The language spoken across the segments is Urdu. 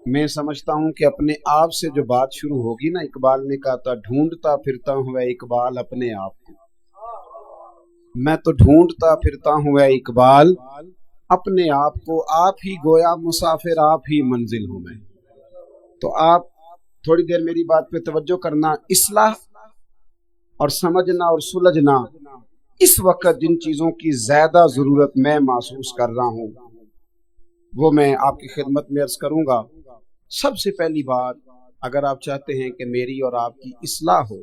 میں سمجھتا ہوں کہ اپنے آپ سے جو بات شروع ہوگی نا، اقبال نے کہا تھا ڈھونڈتا پھرتا ہوں اے اقبال اپنے آپ کو، میں تو ڈھونڈتا پھرتا ہوں اے اقبال اپنے آپ کو، آپ ہی گویا مسافر آپ ہی منزل ہوں میں۔ تو آپ تھوڑی دیر میری بات پہ توجہ کرنا۔ اصلاح اور سمجھنا اور سلجھنا، اس وقت جن چیزوں کی زیادہ ضرورت میں محسوس کر رہا ہوں وہ میں آپ کی خدمت میں عرض کروں گا۔ سب سے پہلی بات، اگر آپ چاہتے ہیں کہ میری اور آپ کی اصلاح ہو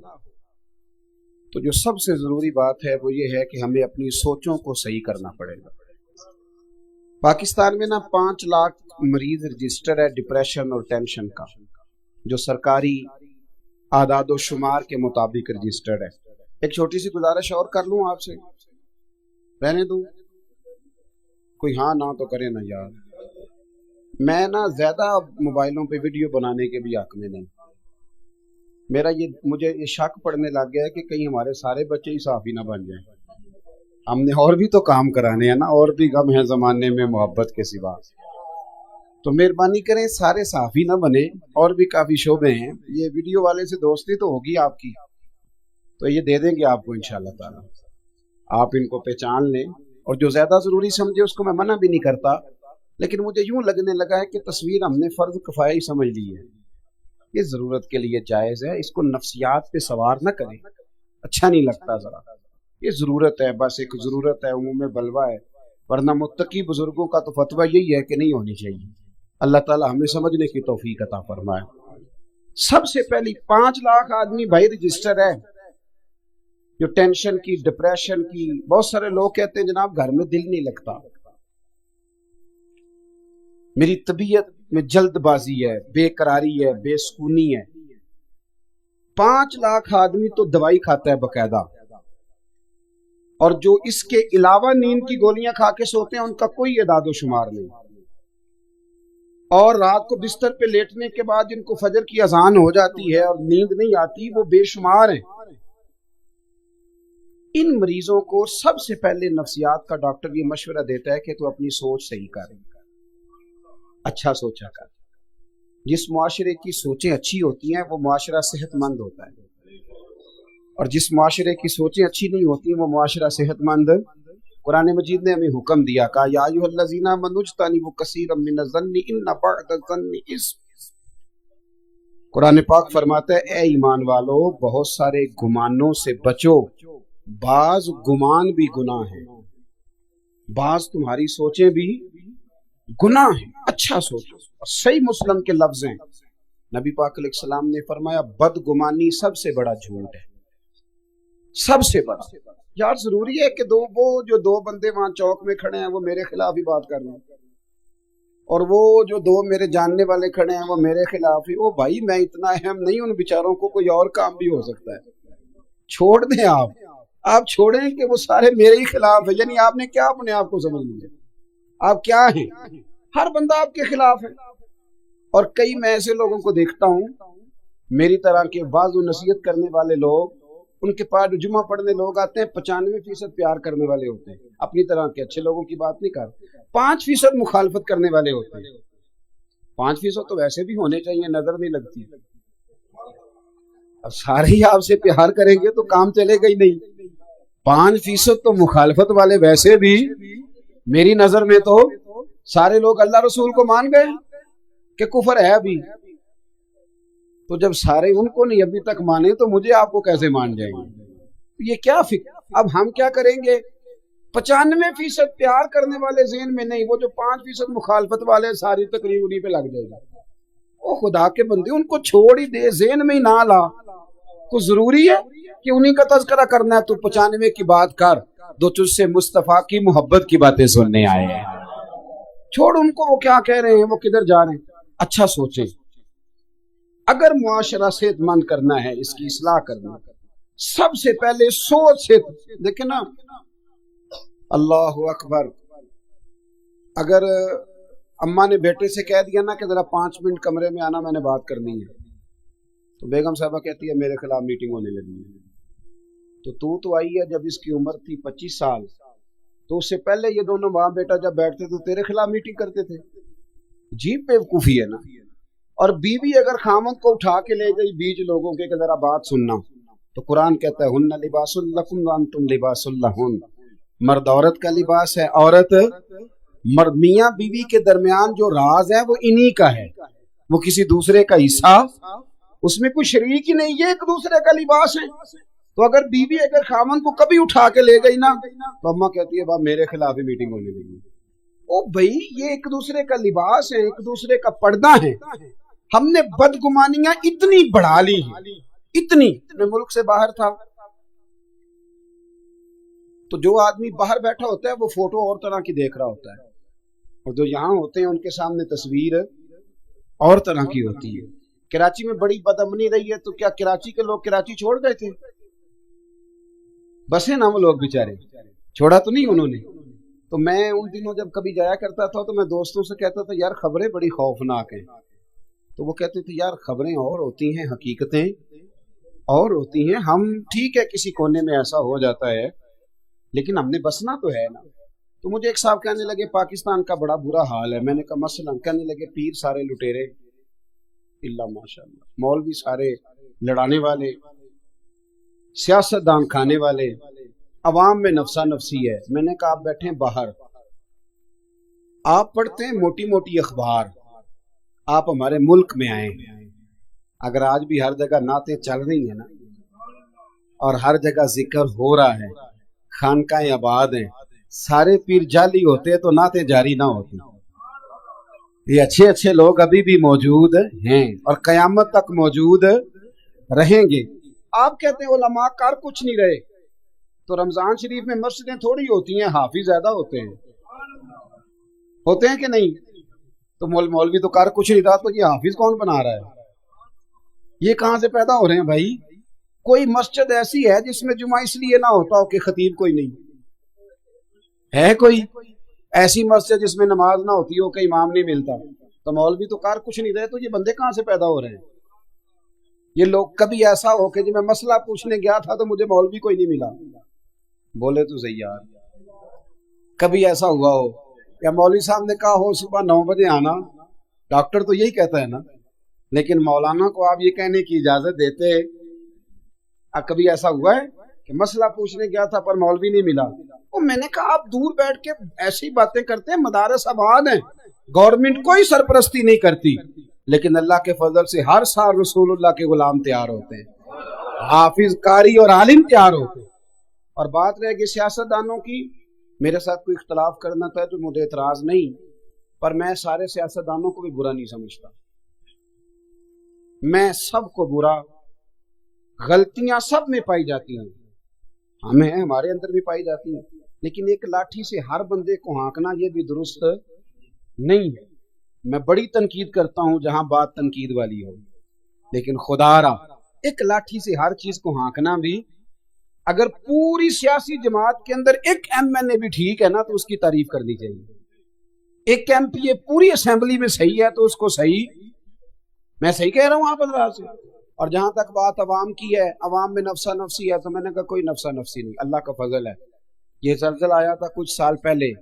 تو جو سب سے ضروری بات ہے وہ یہ ہے کہ ہمیں اپنی سوچوں کو صحیح کرنا پڑے گا۔ پاکستان میں نا 5 لاکھ مریض رجسٹر ہے ڈپریشن اور ٹینشن کا، جو سرکاری اعداد و شمار کے مطابق رجسٹرڈ ہے۔ ایک چھوٹی سی گزارش اور کر لوں آپ سے، رہنے دوں کوئی ہاں نہ تو کرے نا یار۔ میں نا زیادہ موبائلوں پہ ویڈیو بنانے کے بھی حق میں نہیں، مجھے یہ شک پڑنے لگ گیا ہے کہ کہیں ہمارے سارے بچے ہی صحافی نہ بن جائیں۔ ہم نے اور بھی تو کام کرانے ہیں نا، اور بھی غم ہے زمانے میں محبت کے سوا، تو مہربانی کریں سارے صحافی نہ بنے، اور بھی کافی شعبے ہیں۔ یہ ویڈیو والے سے دوستی تو ہوگی آپ کی، تو یہ دے دیں گے آپ کو انشاءاللہ تعالی، آپ ان کو پہچان لیں، اور جو زیادہ ضروری سمجھے اس کو میں منع بھی نہیں کرتا، لیکن مجھے یوں لگنے لگا ہے کہ تصویر ہم نے فرض کفایہ سمجھ لی ہے، یہ ضرورت کے لیے جائز ہے، اس کو نفسیات پہ سوار نہ کریں، اچھا نہیں لگتا ذرا، یہ ضرورت ہے، بس ایک ضرورت ہے، عموم بلوہ ہے، ورنہ متقی بزرگوں کا تو فتویٰ یہی ہے کہ نہیں ہونی چاہیے۔ اللہ تعالی ہمیں سمجھنے کی توفیق عطا فرمائے۔ سب سے پہلی 5 لاکھ آدمی بھائی رجسٹر ہے، جو ٹینشن کی، ڈپریشن کی۔ بہت سارے لوگ کہتے ہیں جناب گھر میں دل نہیں لگتا، میری طبیعت میں جلد بازی ہے، بے قراری ہے، بے سکونی ہے۔ 5 لاکھ آدمی تو دوائی کھاتا ہے باقاعدہ، اور جو اس کے علاوہ نیند کی گولیاں کھا کے سوتے ہیں ان کا کوئی اعداد و شمار نہیں، اور رات کو بستر پہ لیٹنے کے بعد جن کو فجر کی اذان ہو جاتی ہے اور نیند نہیں آتی وہ بے شمار ہیں۔ ان مریضوں کو سب سے پہلے نفسیات کا ڈاکٹر یہ مشورہ دیتا ہے کہ تو اپنی سوچ صحیح کر، اچھا سوچا کر۔ جس معاشرے کی سوچیں اچھی ہوتی ہیں وہ معاشرہ صحت مند ہوتا ہے، اور جس معاشرے کی سوچیں اچھی نہیں ہوتی وہ معاشرہ صحت مند۔ قرآن مجید نے ہمیں حکم دیا، کہا یا ایھا الذین آمنوا اجتنبوا کثیرا من الظن ان بعض الظن اثم۔ قرآن پاک فرماتا ہے اے ایمان والو بہت سارے گمانوں سے بچو، بعض گمان بھی گناہ ہیں، بعض تمہاری سوچیں بھی گناہ ہیں، اچھا سوچو۔ صحیح مسلم کے لفظ ہیں، نبی پاک علیہ السلام نے فرمایا بدگمانی سب سے بڑا جھوٹ ہے، سب سے بڑا۔ یار ضروری ہے کہ جو دو بندے وہاں چوک میں کھڑے ہیں وہ میرے خلاف ہی بات کر رہے ہیں، اور وہ جو 2 میرے جاننے والے کھڑے ہیں وہ میرے خلاف ہی؟ او بھائی میں اتنا اہم نہیں، ان بیچاروں کو کوئی اور کام بھی ہو سکتا ہے، چھوڑ دیں آپ چھوڑیں کہ وہ سارے میرے ہی خلاف ہے، یعنی آپ نے کیا اپنے آپ کو سمجھ لیا؟ آپ کیا ہیں؟ ہر بندہ آپ کے خلاف ہے۔ اور کئی میں ایسے لوگوں کو دیکھتا ہوں، میری طرح کے بعض نصیحت کرنے والے لوگ، ان کے پاس جمعہ پڑھنے لوگ آتے ہیں 95% پیار کرنے والے ہوتے ہیں، اپنی طرح کے اچھے لوگوں کی بات نہیں کر، 5% مخالفت کرنے والے ہوتے ہیں۔ 5% تو ویسے بھی ہونے چاہیے، نظر نہیں لگتی۔ اب سارے ہی آپ سے پیار کریں گے تو کام چلے گا ہی نہیں۔ 5% تو مخالفت والے ویسے بھی میری نظر میں تو سارے لوگ اللہ رسول کو مان گئے کہ کفر ہے ابھی، تو جب سارے ان کو نہیں ابھی تک مانے تو مجھے آپ کو کیسے مان جائیں گے؟ یہ کیا فکر؟ اب ہم کیا کریں گے؟ 95% پیار کرنے والے ذہن میں نہیں، وہ جو 5% مخالفت والے ساری تقریر انہی پہ لگ جائے گا۔ او خدا کے بندے ان کو چھوڑ ہی دے، ذہن میں ہی نہ لا۔ کو ضروری ہے کہ انہی کا تذکرہ کرنا ہے؟ تو 95 کی بات کر، دو تجھ سے مصطفیٰ کی محبت کی باتیں سننے آئے ہیں، چھوڑ ان کو، وہ کیا کہہ رہے ہیں، وہ کدھر جا رہے ہیں۔ اچھا سوچیں، اگر معاشرہ صحت مند کرنا ہے، اس کی اصلاح کرنا ہے، سب سے پہلے سوچ سے دیکھیں نا۔ اللہ اکبر، اگر اماں نے بیٹے سے کہہ دیا نا کہ ذرا 5 منٹ کمرے میں آنا، میں نے بات کرنی ہے، تو بیگم صاحبہ کہتی ہے میرے خلاف میٹنگ ہونے لگی ہے۔ تو آئی ہے جب اس کی عمر تھی 25 سال، تو اس سے پہلے یہ دونوں ماں بیٹا جب بیٹھتے تو تیرے خلاف میٹنگ کرتے تھے۔ جی بیوقوفی ہے نا، اور بیوی اگر خامند کو اٹھا کے لے گئی بیچ لوگوں کے کہ ذرا بات سننا، تو قرآن کہتا ہے ہن لباس لکم وانتم لباس لہن، مرد عورت کا لباس ہے، عورت مرد، میاں بیوی کے درمیان جو راز ہے وہ انہی کا ہے، وہ کسی دوسرے کا حصہ اس میں کوئی شریک ہی نہیں، یہ ایک دوسرے کا لباس ہے۔ تو اگر بیوی اگر خامن کو کبھی اٹھا کے لے گئی نا تو اماں کہتی ہے باپ میرے خلاف ہی میٹنگ ہونے لگی۔ او بھائی یہ ایک دوسرے کا لباس ہے، ایک دوسرے کا پردہ ہے، ہم نے بدگمانیاں اتنی بڑھا لی ہیں، اتنی۔ میں ملک سے باہر تھا تو جو آدمی باہر بیٹھا ہوتا ہے وہ فوٹو اور طرح کی دیکھ رہا ہوتا ہے، اور جو یہاں ہوتے ہیں ان کے سامنے تصویر اور طرح کی ہوتی ہے۔ کراچی میں بڑی بدامنی رہی ہے، تو کیا کراچی کے لوگ کراچی چھوڑ گئے تھے؟ بسیں نا وہ لوگ بیچارے، چھوڑا تو نہیں انہوں نے۔ تو میں ان دنوں جب کبھی جایا کرتا تھا تو میں دوستوں سے کہتا تھا یار خبریں بڑی خوفناک ہیں، تو وہ کہتے تھے یار خبریں اور ہوتی ہیں، حقیقتیں اور ہوتی ہیں، ہم ٹھیک ہے کسی کونے میں ایسا ہو جاتا ہے لیکن ہم نے بسنا تو ہے نا۔ تو مجھے ایک صاحب کہنے لگے پاکستان کا بڑا برا حال ہے، میں نے کہا مثلا، کہنے لگے پیر سارے لٹیرے اللہ ماشاءاللہ، مولوی سارے لڑانے والے، سیاستدان کھانے والے، عوام میں نفسا نفسی ہے۔ میں نے کہا آپ بیٹھے ہیں باہر، آپ پڑھتے ہیں موٹی موٹی اخبار، آپ ہمارے ملک میں آئے ہیں، اگر آج بھی ہر جگہ نعتیں چل رہی ہیں نا اور ہر جگہ ذکر ہو رہا ہے، خانقاہیں آباد ہیں، سارے پیر جعلی ہوتے تو نعتیں جاری نہ ہوتی۔ یہ اچھے اچھے لوگ ابھی بھی موجود ہیں اور قیامت تک موجود رہیں گے۔ آپ کہتے ہیں علماء کر کچھ نہیں رہے، تو رمضان شریف میں مسجدیں تھوڑی ہوتی ہیں، حافظ زیادہ ہوتے ہیں کہ نہیں؟ تو مولوی تو کر کچھ نہیں رہا، تو یہ حافظ کون بنا رہا ہے؟ یہ کہاں سے پیدا ہو رہے ہیں بھائی؟ کوئی مسجد ایسی ہے جس میں جمعہ اس لیے نہ ہوتا ہو کہ خطیب کوئی نہیں ہے؟ کوئی ایسی مسجد جس میں نماز نہ ہوتی ہو کہ امام نہیں ملتا؟ تو مولوی تو کار کچھ نہیں رہے، تو یہ بندے کہاں سے پیدا ہو رہے ہیں؟ یہ لوگ کبھی ایسا ہو کہ جب میں مسئلہ پوچھنے گیا تھا تو مجھے مولوی کوئی نہیں ملا، بولے تو صحیح یار، کبھی ایسا ہوا ہو یا مولوی صاحب نے کہا ہو صبح 9 بجے آنا، ڈاکٹر تو یہی کہتا ہے نا، لیکن مولانا کو آپ یہ کہنے کی اجازت دیتے؟ کبھی ایسا ہوا ہے کہ مسئلہ پوچھنے گیا تھا پر مولوی نہیں ملا؟ تو میں نے کہا آپ دور بیٹھ کے ایسی باتیں کرتے ہیں، مدارس آباد ہیں، گورنمنٹ کوئی سرپرستی نہیں کرتی، لیکن اللہ کے فضل سے ہر سال رسول اللہ کے غلام تیار ہوتے ہیں، حافظ، قاری اور عالم تیار ہوتے ہیں۔ اور بات رہے گی سیاستدانوں کی، میرے ساتھ کوئی اختلاف کرنا تھا تو مجھے اعتراض نہیں، پر میں سارے سیاستدانوں کو بھی برا نہیں سمجھتا، میں سب کو برا، غلطیاں سب میں پائی جاتی ہیں، ہمیں ہمارے اندر بھی پائی جاتی ہیں، لیکن ایک لاٹھی سے ہر بندے کو ہانکنا یہ بھی درست نہیں ہے۔ میں بڑی تنقید کرتا ہوں جہاں بات تنقید والی ہو، لیکن خدا را ایک لاٹھی سے ہر چیز کو ہانکنا بھی، اگر پوری سیاسی جماعت کے اندر ایک ایم این اے بھی ٹھیک ہے نا تو اس کی تعریف کرنی چاہیے، ایک ایم پی اے پوری اسمبلی میں صحیح ہے تو اس کو صحیح، میں صحیح کہہ رہا ہوں آپ حضرات سے۔ اور جہاں تک بات عوام کی ہے، عوام میں نفسا نفسی ہے، تو میں نے کہا کوئی نفسا نفسی نہیں، اللہ کا فضل ہے۔ یہ زلزلہ آیا تھا کچھ سال پہلے،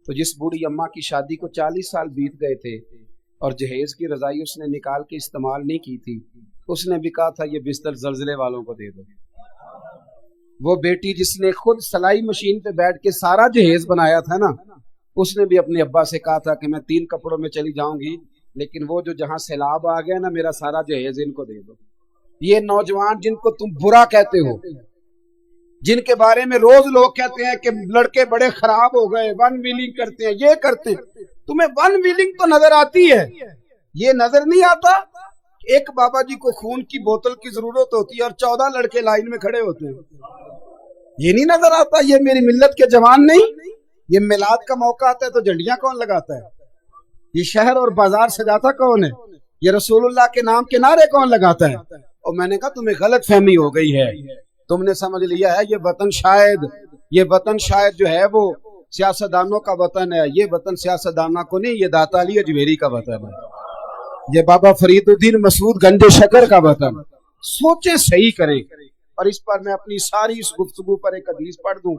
تو جس بوڑھی اماں کی شادی کو 40 سال بیت گئے تھے اور جہیز کی رضائی اس نے نکال کے استعمال نہیں کی تھی، اس نے بھی کہا تھا یہ بستر زلزلے والوں کو دے دو۔ وہ بیٹی جس نے خود سلائی مشین پہ بیٹھ کے سارا جہیز بنایا تھا نا، اس نے بھی اپنے ابا سے کہا تھا کہ میں 3 کپڑوں میں چلی جاؤں گی، لیکن وہ جو جہاں سیلاب آ گیا نا میرا سارا جہیز ان کو دے دو۔ یہ نوجوان جن کو تم برا کہتے ہو، جن کے بارے میں روز لوگ کہتے ہیں کہ لڑکے بڑے خراب ہو گئے، ون ویلنگ کرتے ہیں، یہ کرتے ہیں، تمہیں ون ویلنگ تو نظر آتی ہے، یہ نظر نہیں آتا کہ ایک بابا جی کو خون کی بوتل کی ضرورت ہوتی ہے اور 14 لڑکے لائن میں کھڑے ہوتے ہیں، یہ نہیں نظر آتا؟ یہ میری ملت کے جوان نہیں؟ یہ میلاد کا موقع آتا ہے تو جھنڈیاں کون لگاتا ہے؟ یہ شہر اور بازار سجاتا کون ہے؟ یہ رسول اللہ کے نام کے نعرے کون لگاتا ہے؟ اور میں نے کہا تمہیں غلط فہمی ہو گئی ہے، تم نے سمجھ لیا ہے یہ وطن شاید جو ہے وہ سیاستدانوں کا وطن ہے، یہ وطن سیاستدانوں کو نہیں، یہ داتا علی اجمیری کا وطن ہے، یہ بابا فرید الدین مسعود گنج شکر کا وطن۔ سوچیں صحیح کریں۔ اور اس پر میں اپنی ساری اس گفتگو پر ایک حدیث پڑھ دوں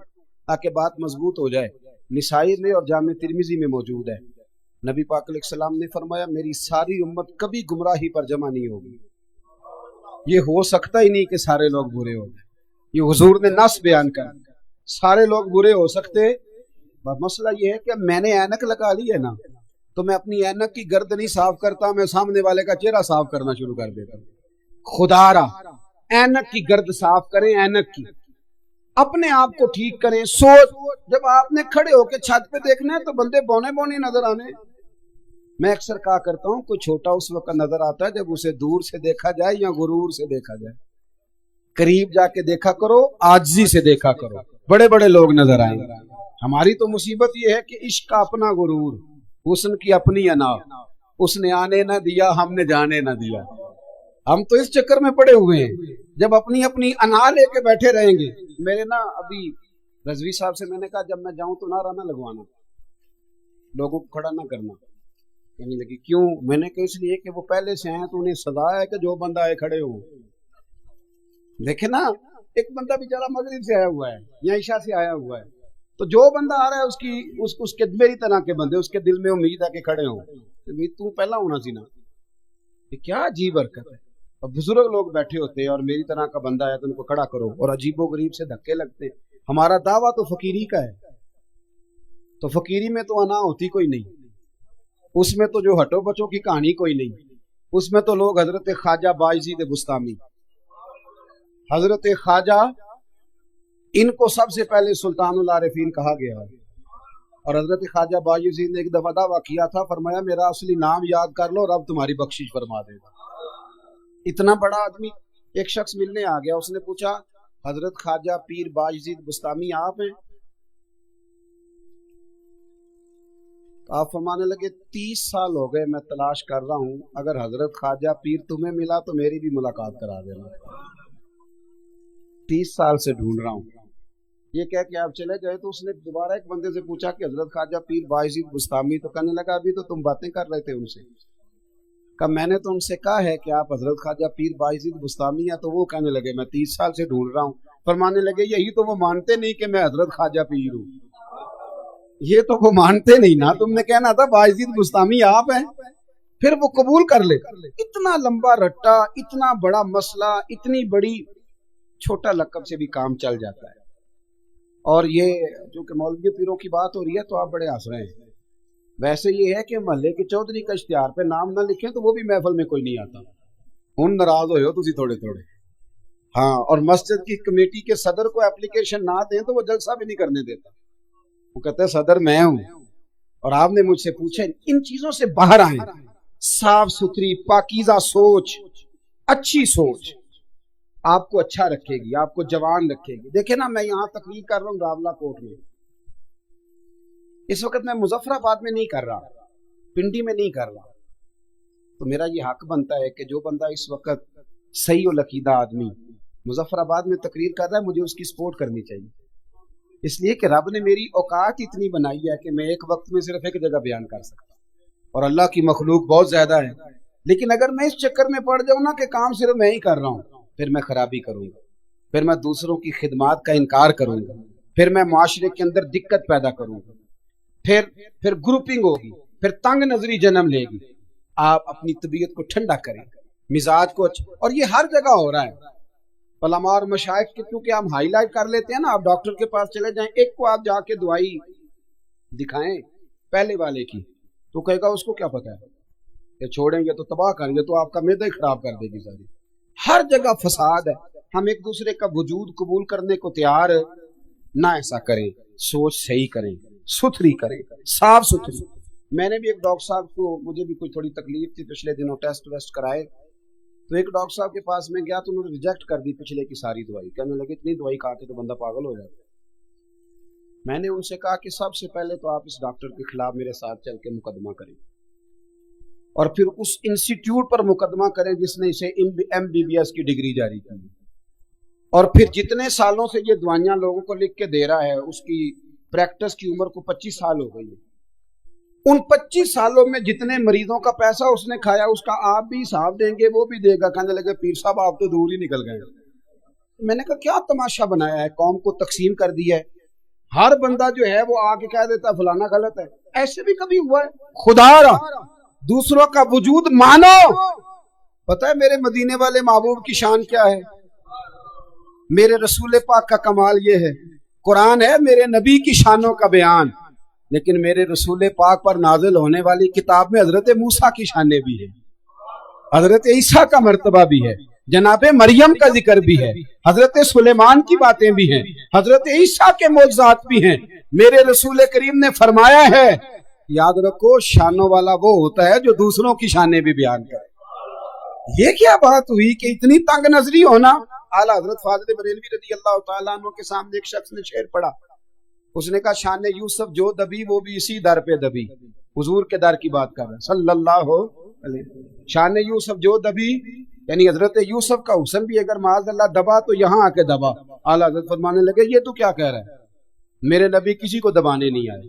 تاکہ بات مضبوط ہو جائے، نسائی میں اور جامع ترمذی میں موجود ہے۔ نبی پاک علیہ السلام نے فرمایا میری ساری امت کبھی گمراہی پر جمع نہیں ہوگی. یہ ہو سکتا ہی نہیں کہ سارے لوگ برے ہو جائیں. یہ حضور نے نص بیان کر سارے لوگ برے ہو سکتے. مسئلہ یہ ہے کہ میں نے اینک لگا لی ہے نا تو میں اپنی اینک کی گرد نہیں صاف کرتا, میں سامنے والے کا چہرہ صاف کرنا شروع کر دیتا ہوں. خدا را اینک کی گرد صاف کریں, اینک کی اپنے آپ کو ٹھیک کریں. سوچ جب آپ نے کھڑے ہو کے چھت پہ دیکھنا ہے تو بندے بونے بونے نظر آنے. میں اکثر کہا کرتا ہوں کوئی چھوٹا اس وقت نظر آتا ہے جب اسے دور سے دیکھا جائے یا غرور سے دیکھا جائے. قریب جا کے دیکھا کرو, عاجزی سے دیکھا کرو, بڑے بڑے لوگ نظر آئیں. ہماری تو مصیبت یہ ہے کہ عشق کا اپنا غرور, حسن کی اپنی انا, اس نے آنے نہ دیا ہم نے جانے نہ دیا. ہم تو اس چکر میں پڑے ہوئے ہیں جب اپنی اپنی انا لے کے بیٹھے رہیں گے. میرے نا ابھی رضوی صاحب سے میں نے کہا جب میں جاؤں تو نعرہ نہ لگوانا, لوگوں کو کھڑا نہ کرنا. کہنے لگی کیوں؟ میں نے کہا اس لیے کہ وہ پہلے سے ہیں تو انہیں سزا ہے کہ جو بندہ آئے کھڑے ہو. دیکھیں نا ایک بندہ بیچارہ مغرب سے آیا ہوا ہے یا عشاء سے آیا ہوا ہے, تو جو بندہ آ رہا ہے اس کے میری طرح کے بندے اس کے دل میں امید ہے کہ کھڑے ہوں. تو پہلا ہونا سی نا. یہ کیا عجیب حرکت ہے. اور بزرگ لوگ بیٹھے ہوتے ہیں اور میری طرح کا بندہ ہے تو ان کو کھڑا کرو, اور عجیب و غریب سے دھکے لگتے. ہمارا دعویٰ تو فقیری کا ہے, تو فقیری میں تو انا ہوتی کوئی نہیں, اس میں تو جو ہٹو بچوں کی کہانی کوئی نہیں. اس میں تو لوگ حضرت خواجہ باعزید بستامی, حضرت خواجہ ان کو سب سے پہلے سلطان العارفین کہا گیا ہے. اور حضرت خواجہ باعزید نے ایک دفعہ دعویٰ کیا تھا, فرمایا میرا اصلی نام یاد کر لو, رب تمہاری بخشش فرما دے گا. اتنا بڑا آدمی. ایک شخص ملنے آ گیا, اس نے پوچھا حضرت خواجہ پیر باعزید بستامی آپ ہیں؟ تو آپ فرمانے لگے 30 سال ہو گئے میں تلاش کر رہا ہوں, اگر حضرت خواجہ پیر تمہیں ملا تو میری بھی ملاقات کرا دینا. 30 سال سے ڈھونڈ رہا ہوں. یہ کہہ کہ آپ چلے گئے تو اس نے دوبارہ ایک بندے سے پوچھا کہ حضرت خواجہ پیر باعزید بستامی, تو کہنے لگا ابھی تو تم باتیں کر رہے تھے ان سے. کہ میں نے تو ان سے کہا ہے کہ آپ حضرت خواجہ پیر باعزید بستامی ہیں, تو وہ کہنے لگے میں 30 سال سے ڈھونڈ رہا ہوں. فرمانے لگے یہی تو وہ مانتے نہیں کہ میں حضرت خواجہ پیر ہوں. یہ تو وہ مانتے نہیں نا, تم نے کہنا تھا باعزید بستامی آپ ہیں, پھر وہ قبول کر لے. اتنا لمبا رٹا, اتنا بڑا مسئلہ, اتنی بڑی, چھوٹا لقب سے بھی کام چل جاتا ہے. اور یہ جو کہ مولوی پیروں کی بات ہو رہی ہے تو آپ بڑے ہنس رہے ہیں. ویسے یہ ہے کہ محلے کے چودھری کا اشتہار پہ نام نہ لکھیں تو وہ بھی محفل میں کوئی نہیں آتا. ہن ناراض ہوئے ہو تسی تھوڑے تھوڑے. ہاں, اور مسجد کی کمیٹی کے صدر کو اپلیکیشن نہ دیں تو وہ جلسہ بھی نہیں کرنے دیتا. وہ کہتا ہے صدر میں ہوں, اور آپ نے مجھ سے پوچھا. ان چیزوں سے باہر آئیں. صاف ستھری پاکیزہ سوچ, اچھی سوچ آپ کو اچھا رکھے گی, آپ کو جوان رکھے گی. دیکھیں نا میں یہاں تقریر کر رہا ہوں راولہ کوٹ میں, اس وقت میں مظفر آباد میں نہیں کر رہا, پنڈی میں نہیں کر رہا. تو میرا یہ حق بنتا ہے کہ جو بندہ اس وقت صحیح العقیدہ آدمی مظفر آباد میں تقریر کر رہا ہے مجھے اس کی سپورٹ کرنی چاہیے. اس لیے کہ رب نے میری اوقات اتنی بنائی ہے کہ میں ایک وقت میں صرف ایک جگہ بیان کر سکتا ہوں, اور اللہ کی مخلوق بہت زیادہ ہے. لیکن اگر میں اس چکر میں پڑ جاؤں نا کہ کام صرف میں ہی کر رہا ہوں, پھر میں خرابی کروں گا, پھر میں دوسروں کی خدمات کا انکار کروں گا, پھر میں معاشرے کے اندر دقت پیدا کروں گا, پھر گروپنگ ہوگی, پھر تنگ نظری جنم لے گی. آپ اپنی طبیعت کو ٹھنڈا کریں, مزاج کو اچھا. اور یہ ہر جگہ ہو رہا ہے. علماء اور مشائخ کے کیونکہ ہم ہائی لائٹ کر لیتے ہیں نا, آپ ڈاکٹر کے پاس چلے جائیں, ایک کو آپ جا کے دوائی دکھائیں پہلے والے کی تو کہے گا اس کو کیا پتا ہے, کہ چھوڑیں گے تو تباہ کریں گے تو آپ کا معدہ ہی خراب کر دے گی ساری. ہر جگہ فساد ہے. ہم ایک دوسرے کا وجود قبول کرنے کو تیار نہ, ایسا کریں. سوچ صحیح کریں, ستھری کریں, صاف ستھری. میں نے بھی ایک ڈاکٹر صاحب کو, مجھے بھی کوئی تھوڑی تکلیف تھی پچھلے دنوں, ٹیسٹ ویسٹ کرائے تو ایک ڈاکٹر صاحب کے پاس میں گیا تو انہوں نے ریجیکٹ کر دی پچھلے کی ساری دوائی. کہنے لگے اتنی دوائی کھا کے تو بندہ پاگل ہو جاتا ہے. میں نے ان سے کہا کہ سب سے پہلے تو آپ اس ڈاکٹر کے خلاف میرے ساتھ چل کے مقدمہ کریں, اور پھر اس انسٹیٹیوٹ پر مقدمہ کریں جس نے اسے MBBS کی ڈگری جاری کی, اور پھر جتنے سالوں سے یہ دوائیاں لوگوں کو لکھ کے دے رہا ہے اس کی پریکٹس کی عمر کو 25 سال ہو گئی ہے. ان 25 سالوں میں جتنے مریضوں کا پیسہ اس نے کھایا اس کا آپ بھی حساب دیں گے, وہ بھی دے گا. کہنے لگے پیر صاحب آپ تو دور ہی نکل گئے. میں نے کہا کیا تماشا بنایا ہے, قوم کو تقسیم کر دیا ہے. ہر بندہ جو ہے وہ آ کے کہہ دیتا ہے فلانا غلط ہے. ایسے بھی کبھی ہوا ہے؟ خدا را دوسروں کا وجود مانو. پتہ ہے میرے مدینے والے محبوب کی شان کیا ہے؟ میرے رسول پاک کا کمال یہ ہے، قرآن ہے میرے نبی کی شانوں کا بیان، لیکن میرے رسول پاک پر نازل ہونے والی کتاب میں حضرت موسیٰ کی شانیں بھی ہیں، حضرت عیسیٰ کا مرتبہ بھی ہے، جناب مریم کا ذکر بھی ہے، حضرت سلیمان کی باتیں بھی ہیں، حضرت عیسیٰ کے معجزات بھی ہیں. میرے رسول کریم نے فرمایا ہے، یاد رکھو شانوں والا وہ ہوتا ہے جو دوسروں کی شانیں بھی بیان کرے. یہ کیا بات ہوئی کہ اتنی تنگ نظری ہونا؟ اعلیٰ حضرت فاضل بریلوی رضی اللہ تعالیٰ عنہ کے سامنے ایک شخص نے شعر پڑھا، اس نے کہا شان یوسف جو دبی وہ بھی اسی در پہ دبی. حضور کے در کی بات کر رہے ہیں صلی اللہ علیہ وسلم. شان یوسف جو دبی یعنی حضرت یوسف کا حسن بھی اگر معاذ اللہ دبا تو یہاں آ کے دبا. اعلیٰ حضرت فرمانے لگے یہ تو کیا کہہ رہا ہے، میرے نبی کسی کو دبانے نہیں آئے.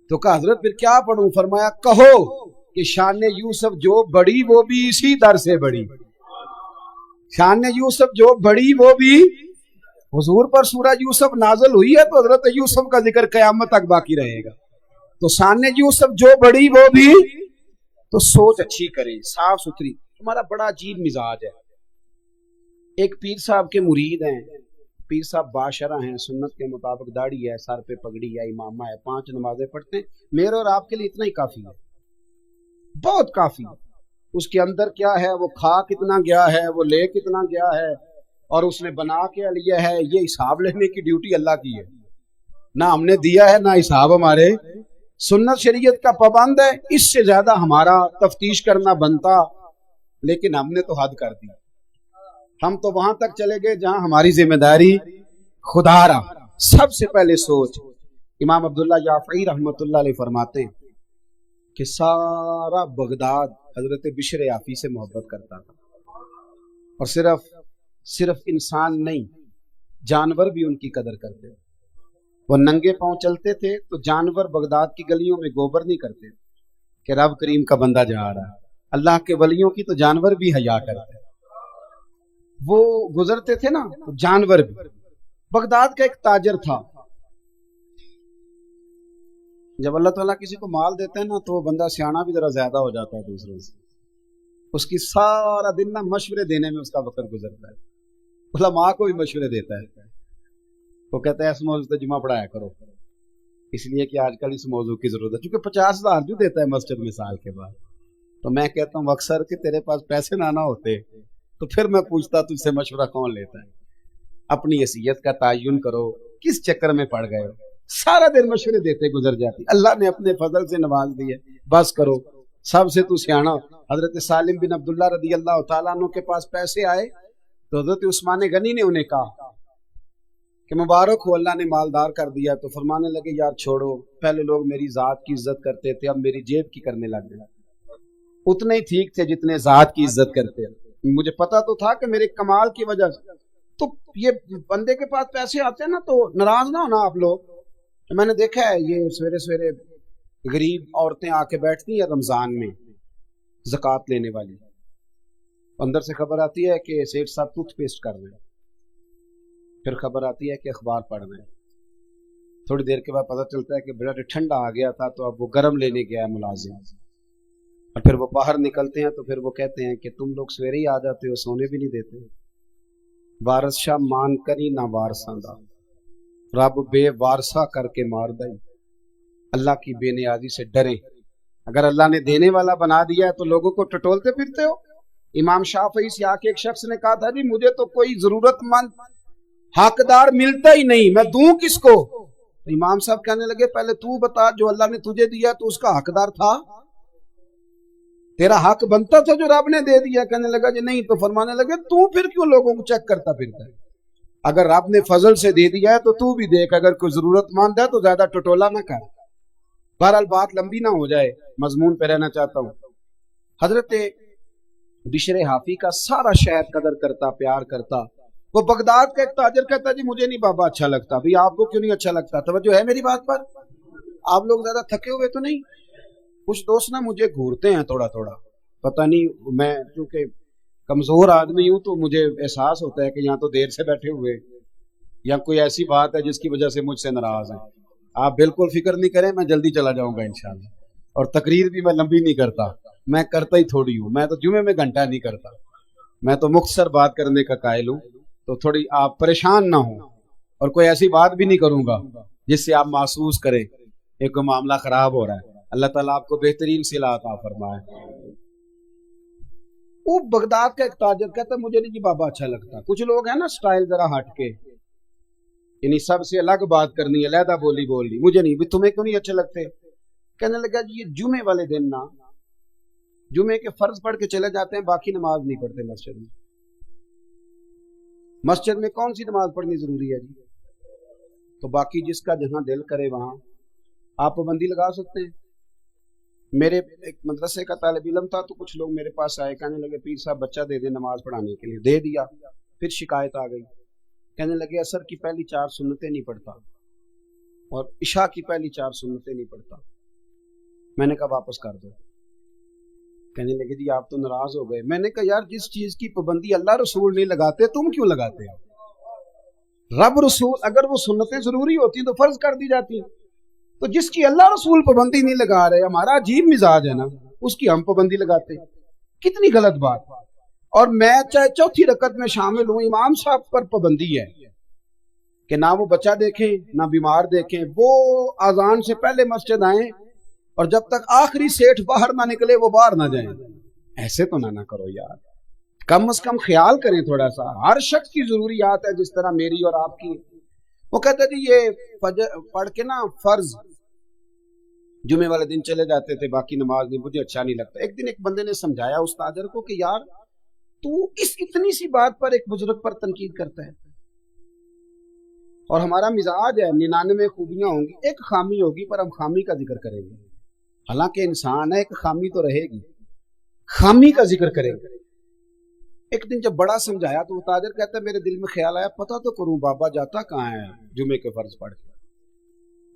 تو کہا حضرت پھر کیا پڑھوں؟ فرمایا کہو کہ شان یوسف جو بڑی وہ بھی اسی در سے بڑی. شان یوسف جو بڑی وہ بھی، حضور پر سورہ یوسف نازل ہوئی ہے تو حضرت یوسف کا ذکر قیامت تک باقی رہے گا. تو شان یوسف جو بڑی وہ بھی، تو سوچ اچھی کریں، صاف ستھری. تمہارا بڑا عجیب مزاج ہے. ایک پیر صاحب کے مرید ہیں، پیر صاحب باشرہ ہیں، سنت کے مطابق داڑھی ہے، سر پہ پگڑی ہے، امامہ ہے، 5 نمازیں پڑھتے ہیں. میرے اور آپ کے لیے اتنا ہی کافی ہے، بہت کافی. اس کے اندر کیا ہے، وہ کھا کتنا گیا ہے، وہ لے کتنا گیا ہے، اور اس نے بنا کے لیا ہے، یہ حساب لینے کی ڈیوٹی اللہ کی ہے. نہ ہم نے دیا ہے نہ حساب ہمارے. سنت شریعت کا پابند ہے، اس سے زیادہ ہمارا تفتیش کرنا بنتا، لیکن ہم نے تو حد کر دی. ہم تو وہاں تک چلے گئے جہاں ہماری ذمہ داری خدا را. سب سے پہلے سوچ. امام عبداللہ جعفری رحمۃ اللہ علیہ فرماتے ہیں کہ سارا بغداد حضرت بشر یافی سے محبت کرتا تھا، اور صرف انسان نہیں، جانور بھی ان کی قدر کرتے. وہ ننگے پاؤں چلتے تھے تو جانور بغداد کی گلیوں میں گوبر نہیں کرتے کہ رب کریم کا بندہ جا رہا ہے. اللہ کے ولیوں کی تو جانور بھی حیا کرتے. وہ گزرتے تھے نا جانور بھی. بغداد کا ایک تاجر تھا، جب اللہ تعالیٰ کسی کو مال دیتے ہیں نا تو وہ بندہ سیانا بھی ذرا زیادہ ہو جاتا ہے دوسروں سے. اس کی سارا دن نا مشورے دینے میں اس کا وقت گزرتا ہے. علماء کو بھی مشورے دیتا ہے. وہ کہتا ہے اس موضوع پہ جمعہ پڑھایا کرو، اس لیے کہ آج کل اس موضوع کی ضرورت ہے. چونکہ 50,000 جو دیتا ہے مسجد میں سال کے بعد. تو میں کہتا ہوں اکثر کہ تیرے پاس پیسے نہ ہوتے تو پھر میں پوچھتا تجھ سے مشورہ کون لیتا ہے. اپنی حیثیت کا تعین کرو، کس چکر میں پڑ گئے ہو. سارا دن مشورے دیتے گزر جاتی. اللہ نے اپنے فضل سے نواز دیے، بس کرو، سب سے تو سیانا. حضرت سالم بن عبداللہ رضی اللہ تعالیٰ عنہ کے پاس پیسے آئے تو حضرت عثمان غنی نے انہیں کہا کہ مبارک ہو اللہ نے مالدار کر دیا. تو فرمانے لگے یار چھوڑو، پہلے لوگ میری ذات کی عزت کرتے تھے، اب میری جیب کی کرنے لگ گئے. اتنے ہی ٹھیک تھے جتنے ذات کی عزت کرتے. مجھے پتا تو تھا کہ میرے کمال کی وجہ سے. تو یہ بندے کے پاس پیسے آتے ہیں نا تو ناراض نہ ہونا آپ لوگ. میں نے دیکھا ہے یہ سویرے سویرے غریب عورتیں آ کے بیٹھتی ہیں رمضان میں زکوٰۃ لینے والی. اندر سے خبر آتی ہے کہ سیٹھ صاحب ٹوتھ پیسٹ کر رہے ہیں، پھر خبر آتی ہے کہ اخبار پڑھ رہے ہیں. تھوڑی دیر کے بعد پتہ چلتا ہے کہ بڑا ٹھنڈا آ گیا تھا تو اب وہ گرم لینے گیا ہے ملازم. اور پھر وہ باہر نکلتے ہیں تو پھر وہ کہتے ہیں کہ تم لوگ سویرے ہی آ جاتے ہو، سونے بھی نہیں دیتے. وارث شاہ مان کری نہ وارثاں دا، رب بے وارثہ کر کے مار دے. اللہ کی بے نیازی سے ڈریں. اگر اللہ نے دینے والا بنا دیا ہے تو لوگوں کو ٹٹولتے پھرتے ہو. امام شافعی سے آ کے ایک شخص نے کہا تھا جی مجھے تو کوئی ضرورت مند حقدار ملتا ہی نہیں، میں دوں کس کو؟ تو امام صاحب کہنے لگے پہلے تو بتا جو اللہ نے تجھے دیا تو اس کا حقدار تھا؟ تیرا حق بنتا تھا جو رب نے دے دیا؟ کہنے لگا جی نہیں. تو فرمانے لگے تو پھر کیوں لوگوں کو چیک کرتا پھرتا ہے؟ اگر رب نے فضل سے دے دیا ہے تو تو بھی دیکھ، اگر کوئی ضرورت مند ہے تو زیادہ ٹٹولا نہ کر. بہرحال بات لمبی نہ ہو جائے، مضمون پہ رہنا چاہتا ہوں. حضرت بشر حافی کا سارا شہر قدر کرتا، پیار کرتا. وہ بغداد کا ایک تاجر کہتا جی مجھے نہیں بابا اچھا لگتا. بھئی آپ کو کیوں نہیں اچھا لگتا؟ توجہ ہے میری بات پر؟ آپ لوگ زیادہ تھکے ہوئے تو نہیں؟ کچھ دوست نا مجھے گھورتے ہیں تھوڑا تھوڑا، پتہ نہیں، میں کیونکہ کمزور آدمی ہوں تو مجھے احساس ہوتا ہے کہ یہاں تو دیر سے بیٹھے ہوئے یا کوئی ایسی بات ہے جس کی وجہ سے مجھ سے ناراض ہیں. آپ بالکل فکر نہیں کریں، میں جلدی چلا جاؤں گا انشاءاللہ. اور تقریر بھی میں لمبی نہیں کرتا، میں کرتا ہی تھوڑی ہوں. میں تو جمعے میں گھنٹہ نہیں کرتا، میں تو مختصر بات کرنے کا قائل ہوں. تو تھوڑی آپ پریشان نہ ہوں، اور کوئی ایسی بات بھی نہیں کروں گا جس سے آپ محسوس کریں کہ کوئی معاملہ خراب ہو رہا ہے. اللہ تعالیٰ آپ کو بہترین صلہ عطا فرمائے. وہ بغداد کا ایک تاجر کہتا ہے مجھے نہیں جی بابا اچھا لگتا. کچھ لوگ ہیں نا سٹائل ذرا ہٹ کے، یعنی سب سے الگ بات کرنی ہے، علیحدہ بولی بولنی. مجھے نہیں بھی، تمہیں کیوں نہیں اچھے لگتے؟ کہنے لگا جی یہ جمعے والے دن نا جمعے کے فرض پڑھ کے چلے جاتے ہیں، باقی نماز نہیں پڑھتے مسجد میں. مسجد میں کون سی نماز پڑھنی ضروری ہے جی؟ تو باقی جس کا جہاں دل کرے وہاں آپ پابندی لگا سکتے ہیں. میرے ایک مدرسے کا طالب علم تھا، تو کچھ لوگ میرے پاس آئے، کہنے لگے پیر صاحب بچہ دے دیں نماز پڑھانے کے لیے. دے دیا. پھر شکایت آ گئی، کہنے لگے عصر کی پہلی 4 سنتیں نہیں پڑھتا اور عشاء کی پہلی 4 سنتیں نہیں پڑھتا. میں نے کہا واپس کر دو. کہنے لگے جی آپ تو ناراض ہو گئے. میں نے کہا یار جس چیز کی پابندی اللہ رسول نہیں لگاتے تم کیوں لگاتے ہو؟ رب رسول اگر وہ سنتیں ضروری ہوتی تو فرض کر دی جاتی. تو جس کی اللہ رسول پابندی نہیں لگا رہے، ہمارا عجیب مزاج ہے نا، اس کی ہم پابندی لگاتے. کتنی غلط بات. اور میں چاہے چوتھی رکعت میں شامل ہوں، امام صاحب پر پابندی ہے کہ نہ وہ بچہ دیکھیں نہ بیمار دیکھیں، وہ اذان سے پہلے مسجد آئیں اور جب تک آخری سیٹھ باہر نہ نکلے وہ باہر نہ جائیں. ایسے تو نہ کرو یار، کم از کم خیال کریں تھوڑا سا. ہر شخص کی ضروریات ہے جس طرح میری اور آپ کی. وہ کہتے جی یہ پڑھ کے نا فرض جمعے والے دن چلے جاتے تھے، باقی نماز نہیں، مجھے اچھا نہیں لگتا. ایک دن ایک بندے نے سمجھایا اس تاجر کو کہ یار تو اس اتنی سی بات پر ایک بزرگ پر تنقید کرتا ہے. اور ہمارا مزاج ہے 99 خوبیاں ہوں گی، ایک خامی ہوگی پر ہم خامی کا ذکر کریں گے. حالانکہ انسان ہے، ایک خامی تو رہے گی، خامی کا ذکر کریں گے. ایک دن جب بڑا سمجھایا تو وہ تاجر کہتا ہے میرے دل میں خیال آیا پتہ تو کروں بابا جاتا کہاں ہے جمعے کے فرض پڑھ کے.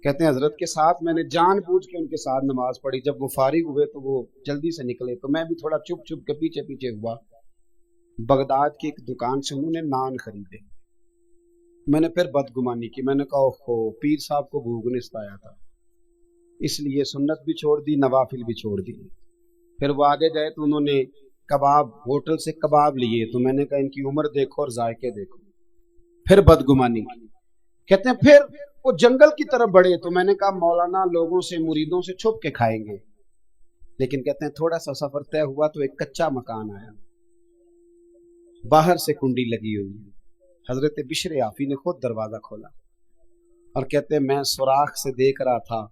کہتے ہیں حضرت کے ساتھ میں نے جان بوجھ کے ان کے ساتھ نماز پڑھی. جب وہ فارغ ہوئے تو وہ جلدی سے نکلے تو میں بھی تھوڑا چھپ چھپ کے پیچھے پیچھے ہوا. بغداد کی ایک دکان سے انہوں نے نان خریدے. میں نے پھر بدگمانی کی، میں نے کہا اوہو پیر صاحب کو بھوک نے ستایا تھا، اس لیے سنت بھی چھوڑ دی، نوافل بھی چھوڑ دی. پھر وہ آگے گئے تو انہوں نے کباب ہوٹل سے کباب لیے، تو میں نے کہا ان کی عمر دیکھو اور ذائقے دیکھو. پھر بدگمانی کی. کہتے ہیں پھر وہ جنگل کی طرف بڑھے تو میں نے کہا مولانا لوگوں سے مریدوں سے چھپ کے کھائیں گے. لیکن کہتے ہیں تھوڑا سا سفر طے ہوا تو ایک کچا مکان آیا، باہر سے کنڈی لگی ہوئی. حضرت بشر عافی نے خود دروازہ کھولا اور کہتے ہیں میں سوراخ سے دیکھ رہا تھا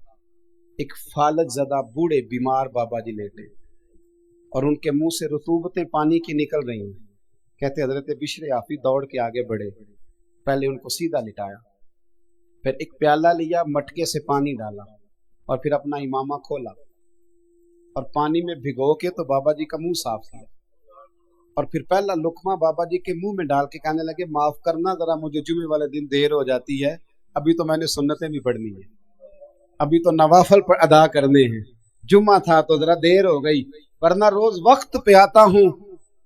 ایک فالج زدہ بوڑھے بیمار بابا جی لیٹے اور ان کے منہ سے رطوبتیں پانی کی نکل رہی ہیں. کہتے حضرت بشر عافی دوڑ کے آگے بڑھے، پہلے ان کو سیدھا لٹایا، پھر ایک پیالہ لیا، مٹکے سے پانی ڈالا اور پھر اپنا امامہ کھولا اور پانی میں بھگو کے تو بابا جی کا منہ صاف کیا اور پھر پہلا لقمہ بابا جی کے منہ میں ڈال کے کہنے لگے معاف کرنا ذرا مجھے جمعے والے دن دیر ہو جاتی ہے، ابھی تو میں نے سنتیں بھی پڑھنی ہیں، ابھی تو نوافل پر ادا کرنے ہیں، جمعہ تھا تو ذرا دیر ہو گئی ورنہ روز وقت پہ آتا ہوں.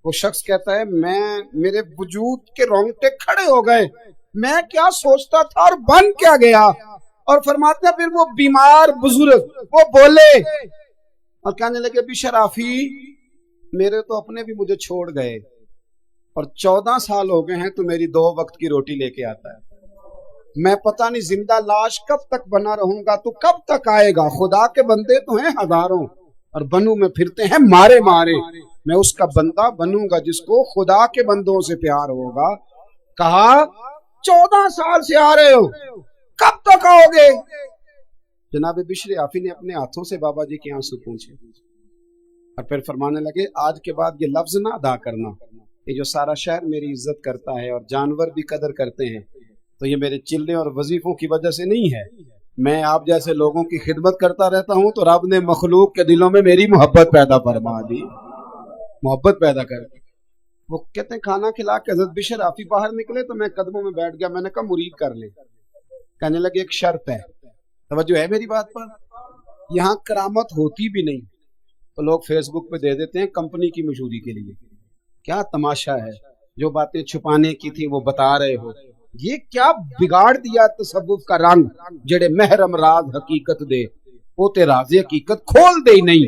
وہ شخص کہتا ہے میرے وجود کے رونگٹے کھڑے ہو گئے، میں کیا سوچتا تھا اور بن کیا گیا. اور فرماتے ہیں پھر وہ بیمار بزرگ وہ بولے اور کہنے لگے بشر عافی میرے تو اپنے بھی مجھے چھوڑ گئے اور 14 سال ہو گئے ہیں تو میری 2 وقت کی روٹی لے کے آتا ہے. میں پتہ نہیں زندہ لاش کب تک بنا رہوں گا، تو کب تک آئے گا. خدا کے بندے تو ہیں ہزاروں اور بنوں میں پھرتے ہیں مارے مارے، میں اس کا بندہ بنوں گا جس کو خدا کے بندوں سے پیار ہوگا. کہا 14 سال سے آ رہے ہو، کب تک آؤ گے؟ جناب بشر عافی نے اپنے ہاتھوں سے بابا جی کے آنسو پوچھے اور پھر فرمانے لگے آج کے بعد یہ لفظ نہ ادا کرنا، یہ جو سارا شہر میری عزت کرتا ہے اور جانور بھی قدر کرتے ہیں تو یہ میرے چلے اور وظیفوں کی وجہ سے نہیں ہے. میں آپ جیسے لوگوں کی خدمت کرتا رہتا ہوں تو رب نے مخلوق کے دلوں میں میری محبت پیدا فرما دی، محبت پیدا کر دی. وہ کہتے ہیں کھانا کھلا کے حضرت بشر عافی باہر نکلے تو میں قدموں میں بیٹھ گیا. میں نے کہا مرید کر لے. کہنے لگے ایک شرط ہے، توجہ ہے میری بات پر. یہاں کرامت ہوتی بھی نہیں تو لوگ فیس بک پہ دے دیتے ہیں کمپنی کی مشہوری کے لیے. کیا تماشا ہے، جو باتیں چھپانے کی تھی وہ بتا رہے ہو. یہ کیا بگاڑ دیا تصوف کا رنگ، جڑے محرم راز حقیقت دے وہ تے راز حقیقت کھول دے ہی نہیں،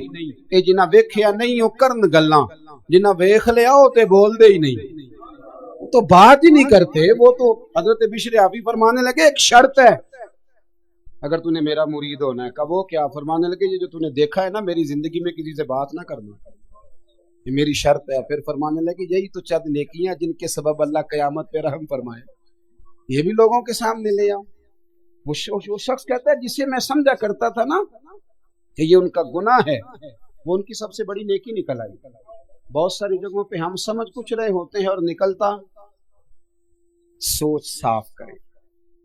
اے جنہ ویکھیا نہیں او کرن گلاں، جنہ ویکھ لیا او تے بول دے ہی نہیں، تو بات ہی نہیں کرتے۔ وہ تو حضرت بشر حافی فرمانے لگے ایک شرط ہے اگر تو نے میرا مرید ہونا ہے، کہ وہ کیا؟ فرمانے لگے یہ جو تو نے دیکھا ہے نا میری زندگی میں کسی سے بات نہ کرنا، یہ میری شرط ہے۔ پھر فرمانے لگے یہی تو چند نیکیاں جن کے سبب اللہ قیامت پہ رحم فرمائے، یہ بھی لوگوں کے سامنے لے آؤ۔ وہ شخص کہتا ہے جسے میں سمجھا کرتا تھا نا کہ یہ ان کا گناہ ہے، وہ ان کی سب سے بڑی نیکی نکل آئی۔ بہت ساری جگہوں پہ ہم سمجھ کچھ رہے ہوتے ہیں اور نکلتا سوچ صاف کریں،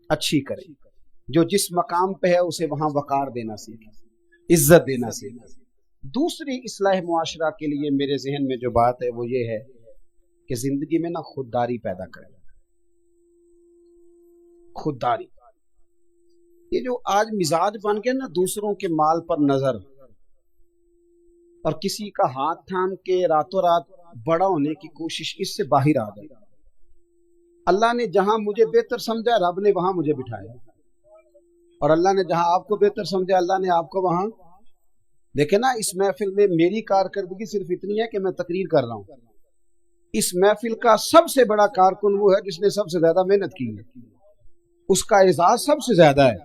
اچھی کریں، جو جس مقام پہ ہے اسے وہاں وقار دینا سیکھیں، عزت دینا سیکھیں۔ دوسری اصلاح معاشرہ کے لیے میرے ذہن میں جو بات ہے وہ یہ ہے کہ زندگی میں نا خودداری پیدا کریں۔ خودداری یہ جو آج مزاج بن گیا نا، دوسروں کے مال پر نظر اور کسی کا ہاتھ تھام کے راتوں رات بڑا ہونے کی کوشش، اس سے باہر آ گئی۔ اللہ نے جہاں مجھے بہتر سمجھا رب نے وہاں مجھے بٹھایا، اور اللہ نے جہاں آپ کو بہتر سمجھا اللہ نے آپ کو وہاں۔ دیکھیں نا اس محفل میں میری کارکردگی صرف اتنی ہے کہ میں تقریر کر رہا ہوں، اس محفل کا سب سے بڑا کارکن وہ ہے جس نے سب سے زیادہ محنت کی ہے، اس کا اعزاز سب سے زیادہ ہے۔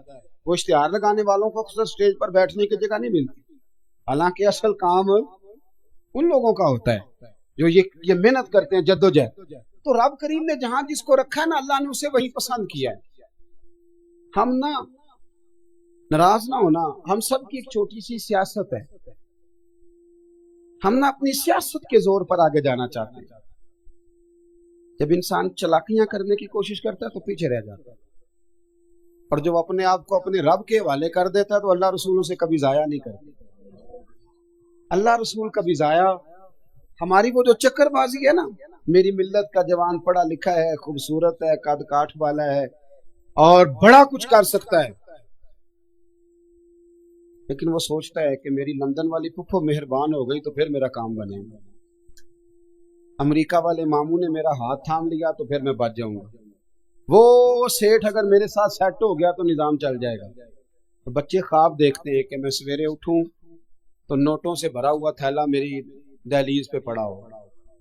وہ اشتہار لگانے والوں کو اکثر سٹیج پر بیٹھنے کی جگہ نہیں ملتی، حالانکہ اصل کام ان لوگوں کا ہوتا ہے جو یہ محنت کرتے ہیں، جدوجہد۔ تو رب کریم نے جہاں جس کو رکھا ہے نا اللہ نے اسے وہی پسند کیا ہے۔ ہم نا ناراض نہ ہونا، ہم سب کی ایک چھوٹی سی سیاست ہے، ہم نا اپنی سیاست کے زور پر آگے جانا چاہتے ہیں۔ جب انسان چلاکیاں کرنے کی کوشش کرتا ہے تو پیچھے رہ جاتا ہے، اور جو اپنے آپ کو اپنے رب کے حوالے کر دیتا ہے تو اللہ رسول سے کبھی ضائع نہیں کرتا۔ اللہ رسول کبھی ضائع، ہماری وہ جو چکر بازی ہے نا، میری ملت کا جوان پڑھا لکھا ہے، خوبصورت ہے، قد کاٹھ والا ہے اور بڑا کچھ کر سکتا ہے، لیکن وہ سوچتا ہے کہ میری لندن والی پھپھو مہربان ہو گئی تو پھر میرا کام بنے گا، امریکہ والے ماموں نے میرا ہاتھ تھام لیا تو پھر میں بچ جاؤں گا، وہ سیٹھ اگر میرے ساتھ سیٹ ہو گیا تو نظام چل جائے گا۔ تو بچے خواب دیکھتے ہیں کہ میں سویرے اٹھوں تو نوٹوں سے بھرا ہوا تھیلا میری دہلیز پہ پڑا ہو۔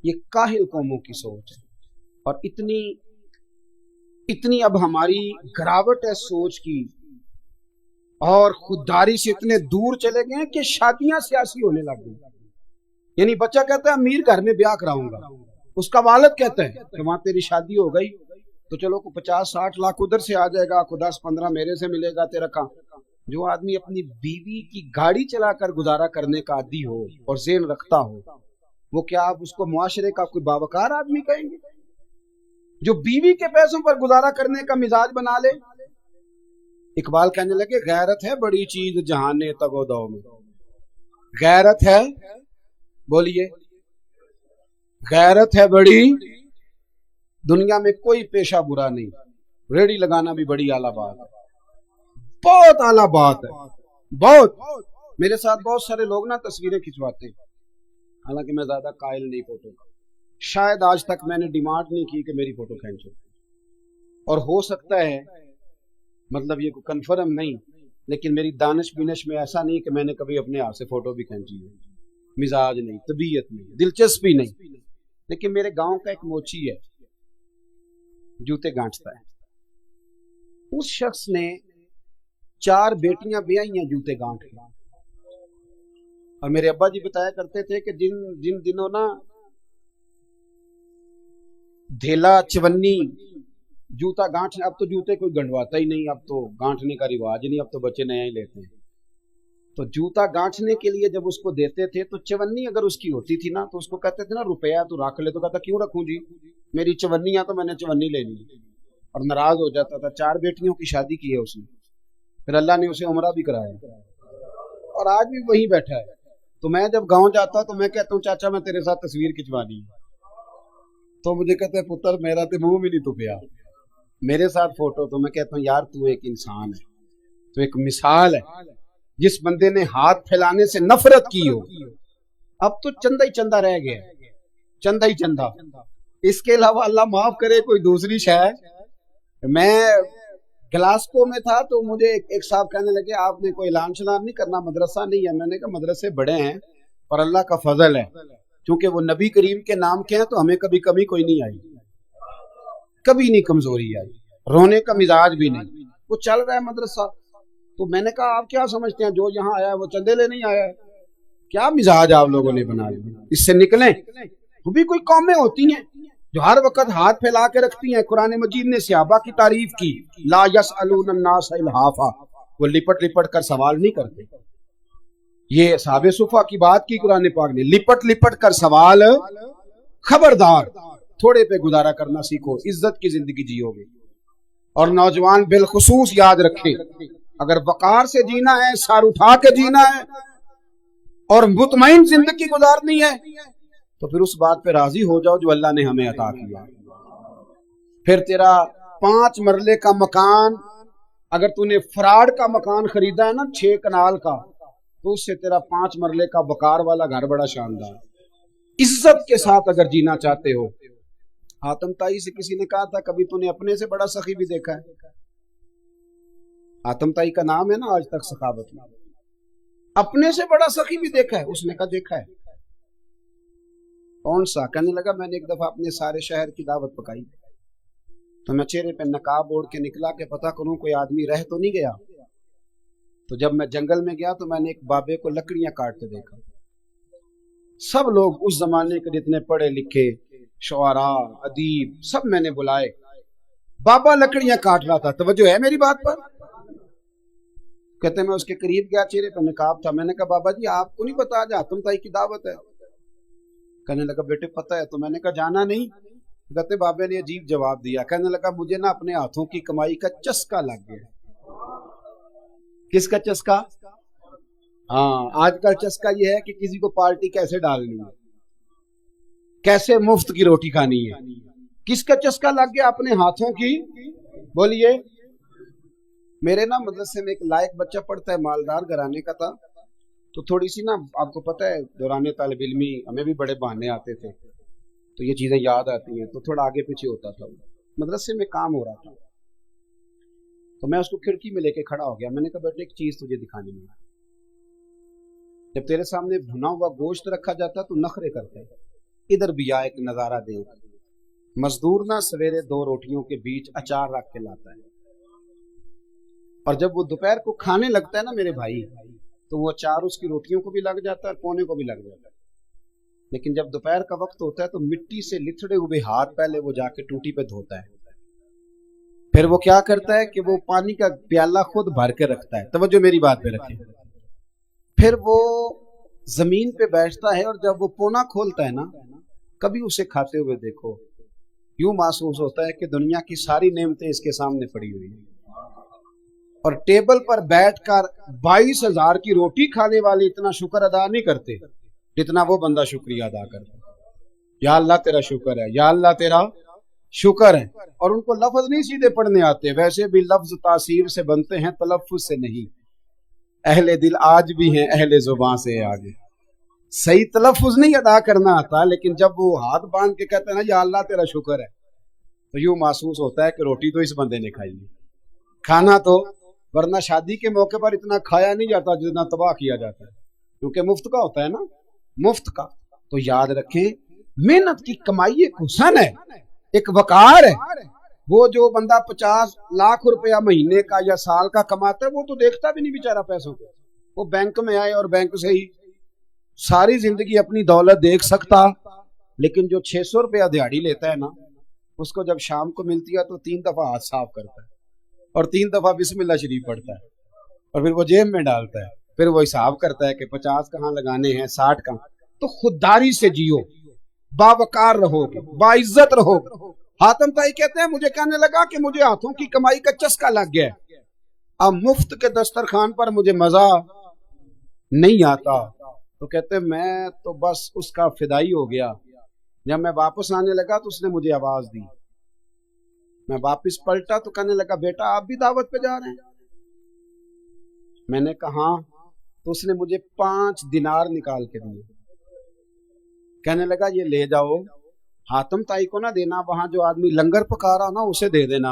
یہ کاہل قوموں کی سوچ ہے، اور اتنی اب ہماری گراوٹ ہے سوچ کی، اور خودداری سے اتنے دور چلے گئے ہیں کہ شادیاں سیاسی ہونے لگ گئی۔ یعنی بچہ کہتا ہے امیر گھر میں بیاہ کراؤں گا، اس کا والد کہتا ہے کہ وہاں تیری شادی ہو گئی تو چلو کو 50-60 لاکھ ادھر سے آ جائے گا، کو 10-15 میرے سے ملے گا، تیرا کام۔ جو آدمی اپنی بیوی کی گاڑی چلا کر گزارا کرنے کا عادی ہو اور ذہن رکھتا ہو، وہ کیا آپ اس کو معاشرے کا کوئی باوقار آدمی کہیں گے؟ جو بیوی کے پیسوں پر گزارا کرنے کا مزاج بنا لے۔ اقبال کہنے لگے غیرت ہے بڑی چیز جہان تگ و دو میں، غیرت ہے، بولیے، غیرت ہے بڑی، دنیا میں کوئی پیشہ برا نہیں، ریڑی لگانا بھی بڑی اعلیٰ بات ہے، بہت اعلیٰ بات ہے، بہت۔ میرے ساتھ بہت سارے لوگ نا تصویریں کھنچواتے ہیں، حالانکہ میں زیادہ قائل نہیں فوٹو کا، شاید آج تک میں نے ڈیمانڈ نہیں کی کہ میری فوٹو کھینچو، اور ہو سکتا ہے مطلب یہ کوئی کنفرم نہیں، لیکن میری دانش بینش میں ایسا نہیں کہ میں نے کبھی اپنے ہاتھ سے فوٹو بھی کھینچی ہے، مزاج نہیں، طبیعت نہیں، دلچسپی نہیں۔ لیکن میرے گاؤں کا ایک موچی ہے، جوتے گانٹتا ہے، اس شخص نے 4 بیٹیاں بیائی ہیں جوتے گانٹ کے، اور میرے ابا جی بتایا کرتے تھے کہ جن دنوں نا دھیلا چونی جوتا گانٹنے، اب تو جوتے کوئی گنڈواتا ہی نہیں، اب تو گانٹنے کا رواج نہیں، اب تو بچے نیا ہی لیتے ہیں، تو جوتا گانٹنے کے لیے جب اس کو دیتے تھے تو چونی اگر اس کی ہوتی تھی نا تو اس کو کہتے تھے نا روپیہ تو رکھ لے، تو کہتا کیوں رکھوں جی، میری چونی ہے تو میں نے چونی لینی، اور ناراض ہو جاتا تھا۔ 4 بیٹیوں کی شادی کی ہے اس نے، پھر اللہ نے اسے عمرہ بھی کرایا، اور آج بھی وہیں بیٹھا ہے۔ تو میں جب گاؤں جاتا تو میں کہتا ہوں چاچا میں تیرے ساتھ تصویر کھنچوانی ہے، تو مجھے کہتے ہیں پتر میرا تو منہ بھی نہیں تو پیا میرے ساتھ فوٹو، تو میں کہتا ہوں یار تو ایک انسان ہے، تو ایک مثال ہے، جس بندے نے ہاتھ پھیلانے سے نفرت کی ہو، اب تو چندہ ہی چندہ رہ گیا، چندہ ہی چندہ، اس کے علاوہ اللہ معاف کرے کوئی دوسری شے میں گلاسکو میں تھا تو مجھے ایک صاحب کہنے لگے آپ نے کوئی اعلان شلان نہیں کرنا، مدرسہ نہیں ہے؟ میں نے کہا مدرسے بڑے ہیں پر اللہ کا فضل ہے، کیونکہ وہ نبی کریم کے نام کے ہیں تو ہمیں کبھی کمی کوئی نہیں آئی، کبھی نہیں کمزوری آئی، رونے کا مزاج بھی نہیں، وہ چل رہا ہے مدرسہ۔ تو میں نے کہا آپ کیا سمجھتے ہیں جو یہاں آیا ہے وہ چندے لے نہیں آیا ہے؟ کیا مزاج آپ لوگوں نے بنا لیا، اس سے نکلیں۔ وہ بھی کوئی قومیں ہوتی ہیں جو ہر وقت ہاتھ پھیلا کے رکھتی ہیں۔ قرآن مجید نے صحابہ کی تعریف کی، لا یسألون الناس الحافا، وہ لپٹ لپٹ کر سوال نہیں کرتے۔ یہ صحابہ صفا کی بات کی قرآن پاک نے، لپٹ لپٹ کر سوال، خبردار تھوڑے پہ گزارا کرنا سیکھو، عزت کی زندگی جیو گے۔ اور نوجوان بالخصوص یاد رکھیں، اگر وقار سے جینا ہے، سر اٹھا کے جینا ہے اور مطمئن زندگی گزارنی ہے تو پھر اس بات پہ راضی ہو جاؤ جو اللہ نے ہمیں عطا کیا۔ پھر تیرا 5 مرلے کا مکان، اگر تو نے فراڈ کا مکان خریدا ہے نا 6 کنال کا، تو اس سے تیرا 5 مرلے کا وقار والا گھر بڑا شاندار۔ عزت کے ساتھ اگر جینا چاہتے ہو، حاتم تائی سے کسی نے کہا تھا کبھی تو نے اپنے سے بڑا سخی بھی دیکھا ہے؟ حاتم تائی کا نام ہے نا آج تک سخاوت میں، اپنے سے بڑا سخی بھی دیکھا ہے؟ اس نے کہا دیکھا ہے۔ کون سا؟ کہنے لگا میں نے ایک دفعہ اپنے سارے شہر کی دعوت پکائی تو میں چہرے پہ نقاب اوڑھ کے نکلا کہ پتہ کروں کوئی آدمی رہ تو نہیں گیا۔ تو جب میں جنگل میں گیا تو میں نے ایک بابے کو لکڑیاں کاٹتے دیکھا۔ سب لوگ اس زمانے کے جتنے پڑھے لکھے شعراء ادیب سب میں نے بلائے، بابا لکڑیاں کاٹ رہا تھا۔ توجہ ہے میری بات پر؟ کہتے میں اس کے قریب گیا، چہرے پہ نقاب تھا، میں نے کہا بابا جی آپ کو نہیں پتا آج حاتم تائی کی دعوت ہے؟ کہنے لگا بیٹے پتہ ہے۔ تو میں نے کہا جانا نہیں؟ کہتے بابے نے عجیب جواب دیا، کہنے لگا مجھے نا اپنے ہاتھوں کی کمائی کا چسکا لگ گیا۔ کس کا چسکا؟ ہاں آج کل چسکا یہ ہے کہ کسی کو پارٹی کیسے ڈالنی ہے، کیسے مفت کی روٹی کھانی ہے۔ کس کا چسکا لگ گیا؟ اپنے ہاتھوں کی۔ بولیے۔ میرے نا مدرسے میں ایک لائق بچہ پڑھتا ہے، مالدار گھرانے کا تھا، تو تھوڑی سی نا آپ کو پتہ ہے دوران طالب علمی ہمیں بھی بڑے بہانے آتے تھے تو یہ چیزیں یاد آتی ہیں، تو تھوڑا آگے پیچھے ہوتا تھا۔ مدرسے میں کام ہو رہا تھا تو میں اس کو کھڑکی میں لے کے کھڑا ہو گیا، میں نے کہا بیٹے ایک چیز تجھے دکھانی ہے، جب تیرے سامنے بھنا ہوا گوشت رکھا جاتا تو نخرے کرتا ہے، ادھر بھی آ ایک نظارہ دیکھ۔ مزدور نا سویرے 2 روٹیوں کے بیچ اچار رکھ کے لاتا ہے، اور جب وہ دوپہر کو کھانے لگتا ہے نا میرے بھائی تو وہ اچار اس کی روٹیوں کو بھی لگ جاتا ہے اور پونے کو بھی لگ جاتا ہے۔ لیکن جب دوپہر کا وقت ہوتا ہے تو مٹی سے لتھڑے ہوئے ہاتھ پہلے وہ جا کے ٹوٹی پہ دھوتا ہے، پھر وہ کیا کرتا ہے کہ وہ پانی کا پیالہ خود بھر کے رکھتا ہے۔ توجہ میری بات پہ رکھیں۔ پھر وہ زمین پہ بیٹھتا ہے اور جب وہ پونا کھولتا ہے نا، کبھی اسے کھاتے ہوئے دیکھو، یوں محسوس ہوتا ہے کہ دنیا کی ساری نعمتیں اس کے سامنے پڑی ہوئی ہیں، اور ٹیبل پر بیٹھ کر 22,000 کی روٹی کھانے والے اتنا شکر ادا نہیں کرتے جتنا وہ بندہ شکریہ ادا کرتا ہے۔ یا اللہ تیرا شکر ہے، یا اللہ تیرا شکر ہے۔ اور ان کو لفظ نہیں سیدھے پڑھنے آتے، ویسے بھی لفظ تاثیر سے بنتے ہیں تلفظ سے نہیں۔ اہل دل آج بھی ہیں اہل زبان سے آگے، صحیح تلفظ نہیں ادا کرنا آتا، لیکن جب وہ ہاتھ باندھ کے کہتے ہیں نا یا اللہ تیرا شکر ہے تو یوں محسوس ہوتا ہے کہ روٹی تو اس بندے نے کھائی ہے، کھانا تو، ورنہ شادی کے موقع پر اتنا کھایا نہیں جاتا جتنا تباہ کیا جاتا ہے، کیونکہ مفت کا ہوتا ہے نا، مفت کا۔ تو یاد رکھیں محنت کی کمائی ایک حسن ہے، ایک وقار ہے۔ وہ جو بندہ 50 لاکھ روپیہ مہینے کا یا سال کا کماتا ہے وہ تو دیکھتا بھی نہیں بیچارہ پیسوں کو، وہ بینک میں آئے اور بینک سے ہی ساری زندگی اپنی دولت دیکھ سکتا، لیکن جو 600 روپیہ دیہاڑی لیتا ہے نا، اس کو جب شام کو ملتی ہے تو 3 دفعہ ہاتھ صاف کرتا ہے اور 3 دفعہ بسم اللہ شریف پڑھتا ہے، اور پھر وہ جیب میں ڈالتا ہے، پھر وہ حساب کرتا ہے کہ 50 کہاں لگانے ہیں، 60 کہاں۔ تو خودداری سے جیو، باوقار رہو گے، باعزت رہو گے۔ حاتم تائی کہتے ہیں مجھے کہنے لگا کہ مجھے ہاتھوں کی کمائی کا چسکا لگ گیا ہے، اب مفت کے دسترخوان پر مجھے مزہ نہیں آتا۔ تو کہتے ہیں میں تو بس اس کا فدائی ہو گیا۔ جب میں واپس آنے لگا تو اس نے مجھے آواز دی، میں واپس پلٹا تو کہنے لگا بیٹا آپ بھی دعوت پہ جا رہے ہیں؟ میں نے کہا ہاں۔ تو اس نے مجھے 5 دینار نکال کے دیے، کہنے لگا یہ لے جاؤ، حاتم تائی کو نہ دینا، وہاں جو آدمی لنگر پکا رہا نا اسے دے دینا،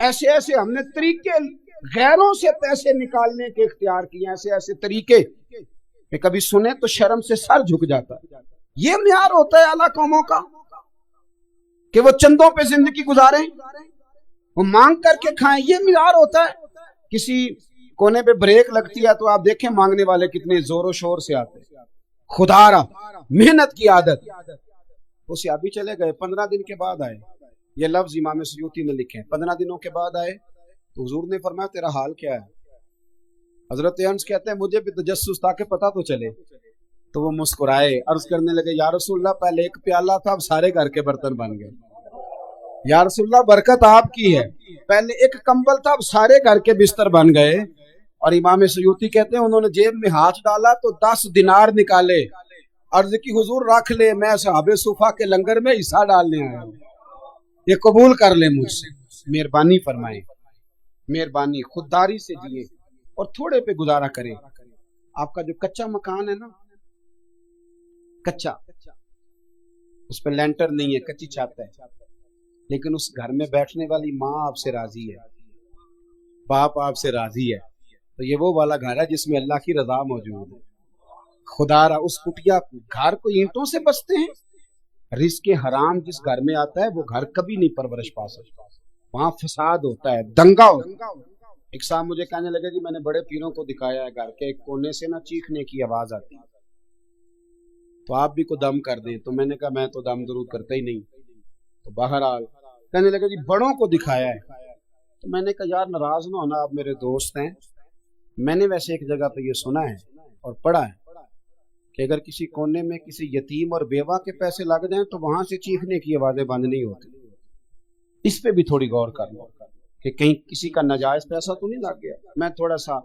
ایسے ایسے ہم نے طریقے غیروں سے پیسے نکالنے کے اختیار کیے، ایسے ایسے طریقے کہ کبھی سنے تو شرم سے سر جھک جاتا ہے۔ یہ معیار ہوتا ہے اعلیٰ قوموں کا کہ وہ چندوں پہ زندگی گزاریں، وہ مانگ کر کے کھائیں، یہ معیار ہوتا ہے۔ کسی کونے پہ بریک لگتی ہے تو آپ دیکھیں مانگنے والے کتنے زور و شور سے آتے ہیں، خدا را محنت کی عادت۔ وہ صحابی چلے گئے، 15 دن کے بعد آئے، یہ لفظ امام سیوطی نے لکھے، 15 دنوں کے بعد آئے تو حضور نے فرمایا تیرا حال کیا ہے؟ حضرت انس کہتے ہیں مجھے بھی تجسس تھا کہ پتہ تو چلے، تو وہ مسکرائے، عرض کرنے لگے یا رسول اللہ پہلے ایک پیالہ تھا اب سارے گھر کے برتن بن گئے، یا رسول اللہ برکت آپ کی ہے، پہلے ایک کمبل تھا اب سارے گھر کے بستر بن گئے۔ اور امام سیوطی کہتے ہیں انہوں نے جیب میں ہاتھ ڈالا تو 10 دینار نکالے، عرض کی حضور رکھ لے، میں صحابہ صفا کے لنگر میں حصہ ڈالنے آیا ہوں، یہ قبول کر لے مجھ سے، مہربانی فرمائیں، مہربانی، خودداری سے جیے اور تھوڑے پہ گزارا کریں۔ آپ کا جو کچا مکان ہے نا، کچا، اس پہ لینٹر نہیں ہے، کچی چھت ہے، لیکن اس گھر میں بیٹھنے والی ماں آپ سے راضی ہے، باپ آپ سے راضی ہے، تو یہ وہ والا گھر ہے جس میں اللہ کی رضا موجود ہے۔ خدا را اس کٹیا گھر کو اینٹوں سے بستے ہیں، رزق حرام جس گھر میں آتا ہے وہ گھر کبھی نہیں پرورش پا سکتا، وہاں فساد ہوتا ہے، دنگا ہوتا ہے۔ ایک صاحب مجھے کہنے لگے کہ میں نے بڑے پیروں کو دکھایا ہے گھر کے ایک کونے سے نہ چیخنے کی آواز آتی ہے، تو آپ بھی کو دم کر دیں، تو میں نے کہا میں تو دم درود کرتا ہی نہیں، تو بہرحال کہنے لگے جی بڑوں کو دکھایا ہے، تو میں نے کہا یار ناراض نہ ہونا، آپ میرے دوست ہیں، میں نے ویسے ایک جگہ پہ یہ سنا ہے اور پڑھا ہے کہ اگر کسی کونے میں کسی یتیم اور بیوہ کے پیسے لگ جائیں تو وہاں سے چیخنے کی آوازیں بند نہیں ہوتی۔ اس پہ بھی تھوڑی غور کر لو کہ کہیں کسی کا ناجائز پیسہ تو نہیں لگ گیا۔ میں تھوڑا سا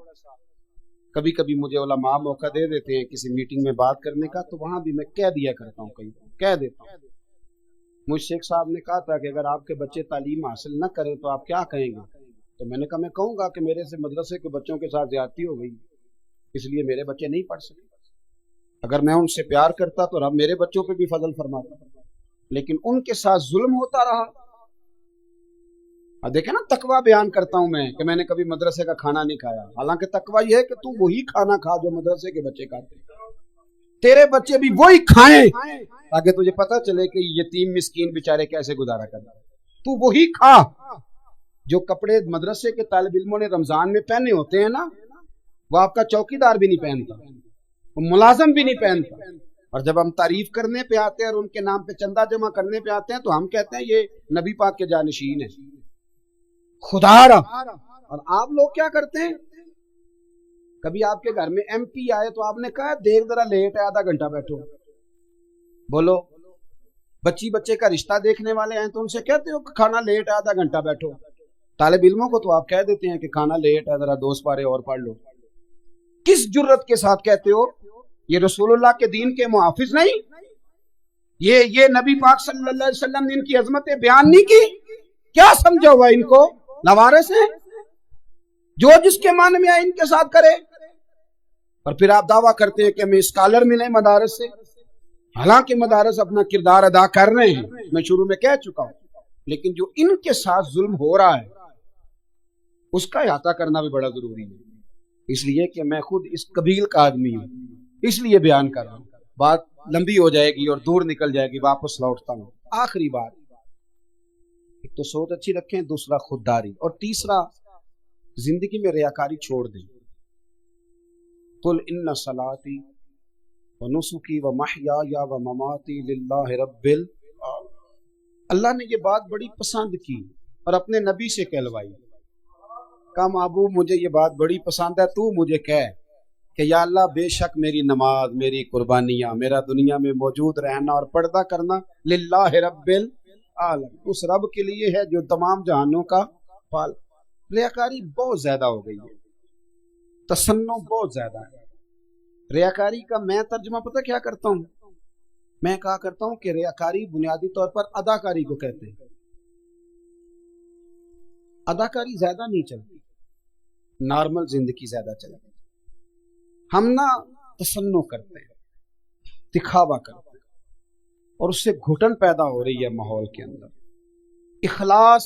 کبھی کبھی مجھے علماء موقع دے دیتے ہیں کسی میٹنگ میں بات کرنے کا، تو وہاں بھی میں کہہ دیا کرتا ہوں، کہیں کہہ دیتا ہوں۔ مجھ شیخ صاحب نے کہا تھا کہ اگر آپ کے بچے تعلیم حاصل نہ کریں تو آپ کیا کہیں گے؟ تو میں نے کہا میں کہوں گا کہ میرے سے مدرسے کے بچوں کے ساتھ زیادتی ہو گئی، اس لیے میرے بچے نہیں پڑھ سکے۔ اگر میں ان سے پیار کرتا تو رب میرے بچوں پہ بھی فضل فرماتا، لیکن ان کے ساتھ ظلم ہوتا رہا۔ دیکھیں نا، تقوی بیان کرتا ہوں میں کہ میں نے کبھی مدرسے کا کھانا نہیں کھایا، حالانکہ تقوی یہ ہے کہ تو وہی کھانا کھا جو مدرسے کے بچے کھاتے، تیرے بچے بھی وہی کھائیں تاکہ تجھے پتہ چلے کہ یتیم مسکین بیچارے کیسے گزارا کرتے، تو وہی کھا جو کپڑے مدرسے کے طالب علموں نے رمضان میں پہنے ہوتے ہیں نا، وہ آپ کا چوکیدار بھی نہیں پہنتا، وہ ملازم بھی نہیں پہنتا۔ اور جب ہم تعریف کرنے پہ آتے ہیں اور ان کے نام پہ چندہ جمع کرنے پہ آتے ہیں تو ہم کہتے ہیں یہ نبی پاک کے جانشین ہیں، خدا را۔ اور آپ لوگ کیا کرتے ہیں؟ کبھی آپ کے گھر میں ایم پی آئے تو آپ نے کہا دیکھ ذرا لیٹ ہے، آدھا گھنٹہ بیٹھو، بولو۔ بچی بچے کا رشتہ دیکھنے والے ہیں تو ان سے کہتے ہو کہ کھانا لیٹ ہے، آدھا گھنٹہ بیٹھو۔ طالب علموں کو تو آپ کہہ دیتے ہیں کہ کھانا لیٹ ہے، ذرا 2 سپارے اور پڑھ لو۔ کس جرت کے ساتھ کہتے ہو؟ یہ رسول اللہ کے دین کے محافظ نہیں؟ یہ نبی پاک صلی اللہ علیہ وسلم نے ان کی عظمتیں بیان نہیں کی؟ کیا سمجھا ہوا ان کو؟ لوارث ہیں، جو جس کے من میں آئے ان کے ساتھ کرے۔ اور پھر آپ دعویٰ کرتے ہیں کہ ہمیں اسکالر ملے مدارس سے، حالانکہ مدارس اپنا کردار ادا کر رہے ہیں، میں شروع میں کہہ چکا ہوں، لیکن جو ان کے ساتھ ظلم ہو رہا ہے اس کا احاطہ کرنا بھی بڑا ضروری ہے۔ اس لیے کہ میں خود اس قبیل کا آدمی ہوں، اس لیے بیان کر رہا ہوں، بات لمبی ہو جائے گی اور دور نکل جائے گی، واپس لوٹتا ہوں۔ آخری بات، ایک تو سوچ اچھی رکھیں، دوسرا خودداری، اور تیسرا زندگی میں ریاکاری چھوڑ دیں۔ قل ان صلاتی ونسکی ومحیای ومماتی للہ رب العالمین۔ اللہ نے یہ بات بڑی پسند کی اور اپنے نبی سے کہلوائی، کہا محبوب مجھے یہ بات بڑی پسند ہے، تو مجھے کہہ کہ یا اللہ بے شک میری نماز، میری قربانیاں، میرا دنیا میں موجود رہنا اور پردہ کرنا للہ رب العالمین، اس رب کے لیے ہے جو تمام جہانوں کا پال۔ ریاکاری بہت زیادہ ہو گئی ہے، تصنع بہت زیادہ ہے۔ ریاکاری کا میں ترجمہ پتہ کیا کرتا ہوں؟ میں کہا کرتا ہوں کہ ریاکاری بنیادی طور پر اداکاری کو کہتے ہیں۔ اداکاری زیادہ نہیں چلتی، نارمل زندگی زیادہ چلتی۔ ہم نہ تصنع کرتے ہیں، دکھاوا کرتے ہیں، اور اس سے گھٹن پیدا ہو رہی ہے ماحول کے اندر۔ اخلاص